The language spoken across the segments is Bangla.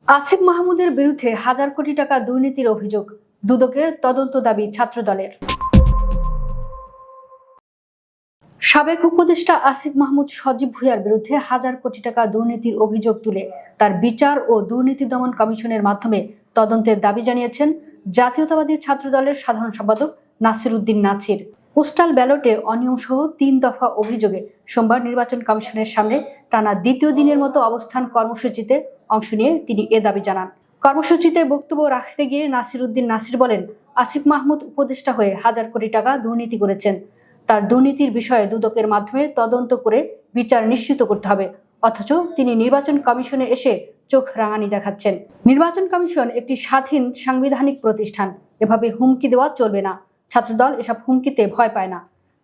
আসিফ মাহমুদের বিরুদ্ধে হাজার কোটি টাকা দুর্নীতির অভিযোগ, দুদকের তদন্ত দাবি ছাত্রদলের। সাবেক উপদেষ্টা আসিফ মাহমুদ সজীব ভুঁইয়ার বিরুদ্ধে হাজার কোটি টাকা দুর্নীতির অভিযোগ তুলে তার বিচার ও দুর্নীতি দমন কমিশনের মাধ্যমে তদন্তের দাবি জানিয়েছেন জাতীয়তাবাদী ছাত্রদলের সাধারণ সম্পাদক নাসির উদ্দিন নাছির। পোস্টাল ব্যালটে অনিয়ম সহ ৩ দফা অভিযোগে সোমবার নির্বাচন কমিশনের সামনে টানা দ্বিতীয় দিনের মতো অবস্থান কর্মসূচিতে অংশ নিয়ে তিনি এ দাবি জানান। কর্মসূচিতে বক্তব্য রাখতে গিয়ে নাসির উদ্দিন নাছির বলেন, আসিফ মাহমুদ উপদেষ্টা হয়ে হাজার কোটি টাকা দুর্নীতি করেছেন। তার দুর্নীতির বিষয়ে দুদকের মাধ্যমে তদন্ত করে বিচার নিশ্চিত করতে হবে, অথচ তিনি নির্বাচন কমিশনে এসে চোখ রাঙানি দেখাচ্ছেন। নির্বাচন কমিশন একটি স্বাধীন সাংবিধানিক প্রতিষ্ঠান, এভাবে হুমকি দেওয়া চলবে না। ছাত্রদল এসব হুমকিতে ভয় পায় না।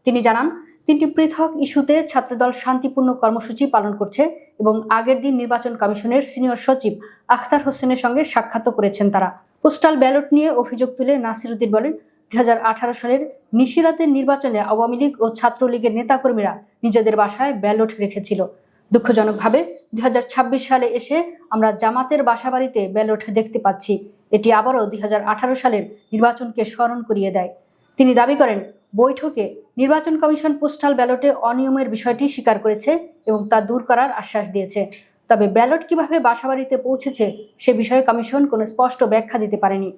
তিনি জানান, 3টি পৃথক ইস্যুতে ছাত্রদল শান্তিপূর্ণ কর্মসূচি পালন করছে এবং আগের দিন নির্বাচন কমিশনের সিনিয়র সচিব আখতার হোসেনের সঙ্গে সাক্ষাৎ করেছেন তারা। পোস্টাল ব্যালট নিয়ে অভিযোগ তুলে নাসির উদ্দিন বলেন, 2018 সালের নিশিরাতের নির্বাচনে আওয়ামী লীগ ও ছাত্রলীগের নেতাকর্মীরা নিজেদের বাসায় ব্যালট রেখেছিল। দুঃখজনকভাবে 2026 সালে এসে আমরা জামাতের বাসাবাড়িতে ব্যালট দেখতে পাচ্ছি। এটি আবারও 2018 সালের নির্বাচনকে স্মরণ করিয়ে দেয়। তিনি দাবি করেন, বৈঠকে নির্বাচন কমিশন পোস্টাল ব্যালটে অনিয়মের বিষয়টি স্বীকার করেছে এবং তা দূর করার আশ্বাস দিয়েছে। তবে ব্যালট কিভাবে বাসাবাড়িতে পৌঁছেছে সে বিষয়ে কমিশন কোনো স্পষ্ট ব্যাখ্যা দিতে পারেনি।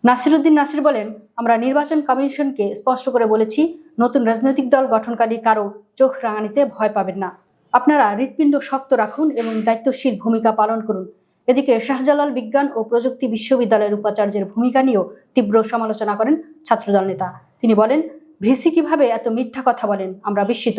নাসির উদ্দিন নাছির বলেন, আমরা নির্বাচন কমিশনকে স্পষ্ট করে বলেছি, নতুন রাজনৈতিক দল গঠনকারী কারো চোখ রাঙানিতে ভয় পাবেন না। আপনারা হৃৎপিণ্ড শক্ত রাখুন এবং দায়িত্বশীল ভূমিকা পালন করুন। এদিকে শাহজালাল বিজ্ঞান ও প্রযুক্তি বিশ্ববিদ্যালয়ের উপাচার্যের ভূমিকা নিয়েও তীব্র সমালোচনা করেন ছাত্রদল নেতা। তিনি বলেন, ভিসি কিভাবে এত মিথ্যা কথা বলেন, আমরা বিস্মিত।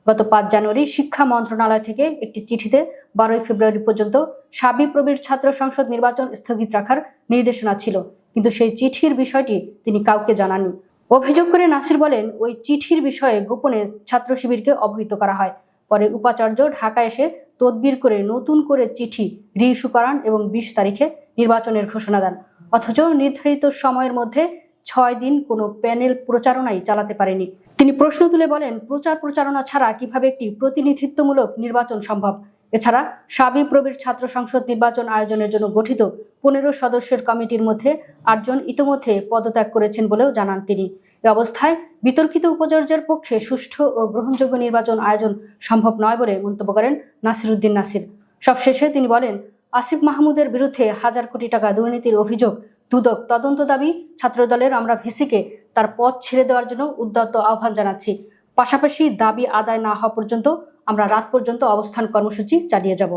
গত 5 জানুয়ারি শিক্ষা মন্ত্রণালয় থেকে একটি চিঠিতে 12 ফেব্রুয়ারি পর্যন্ত শাবিপ্রবির ছাত্র সংসদ নির্বাচন স্থগিত রাখার নির্দেশনা ছিল, কিন্তু সেই চিঠির বিষয়টি তিনি কাউকে জানাননি। অভিযোগ করে নাসির বলেন, ওই চিঠির বিষয়ে গোপনে ছাত্র শিবিরকে অবহিত করা হয়। পরে উপাচার্য ঢাকা এসে তদবির করে নতুন করে চিঠি রিইস্যু করান এবং 20 তারিখে নির্বাচনের ঘোষণা দেন। অথচ নির্ধারিত সময়ের মধ্যে 6 দিন কোনো প্যানেল প্রচারণাই চালাতে পারেনি। তিনি প্রশ্ন তুলে বলেন, প্রচারণা ছাড়া কিভাবে একটি প্রতিনিধিত্বমূলক নির্বাচন সম্ভব? এছাড়া শাবিপ্রবির ছাত্র সংসদ নির্বাচন আয়োজনের জন্য গঠিত 15 সদস্যের কমিটির মধ্যে 8 জন ইতিমধ্যে পদত্যাগ করেছেন বলেও জানান তিনি। এ অবস্থায় বিতর্কিত উপাচার্যের পক্ষে সুষ্ঠু ও গ্রহণযোগ্য নির্বাচন আয়োজন সম্ভব নয় বলে মন্তব্য করেন নাসির উদ্দিন নাছির। সবশেষে তিনি বলেন, আসিফ মাহমুদের বিরুদ্ধে হাজার কোটি টাকা দুর্নীতির অভিযোগ, দুদক তদন্ত দাবি ছাত্রদলের। আমরা ভিসিকে তার পদ ছেড়ে দেওয়ার জন্য উদ্যত আহ্বান জানাচ্ছি। পাশাপাশি দাবি আদায় না হওয়া পর্যন্ত আমরা রাত পর্যন্ত অবস্থান কর্মসূচি চালিয়ে যাব।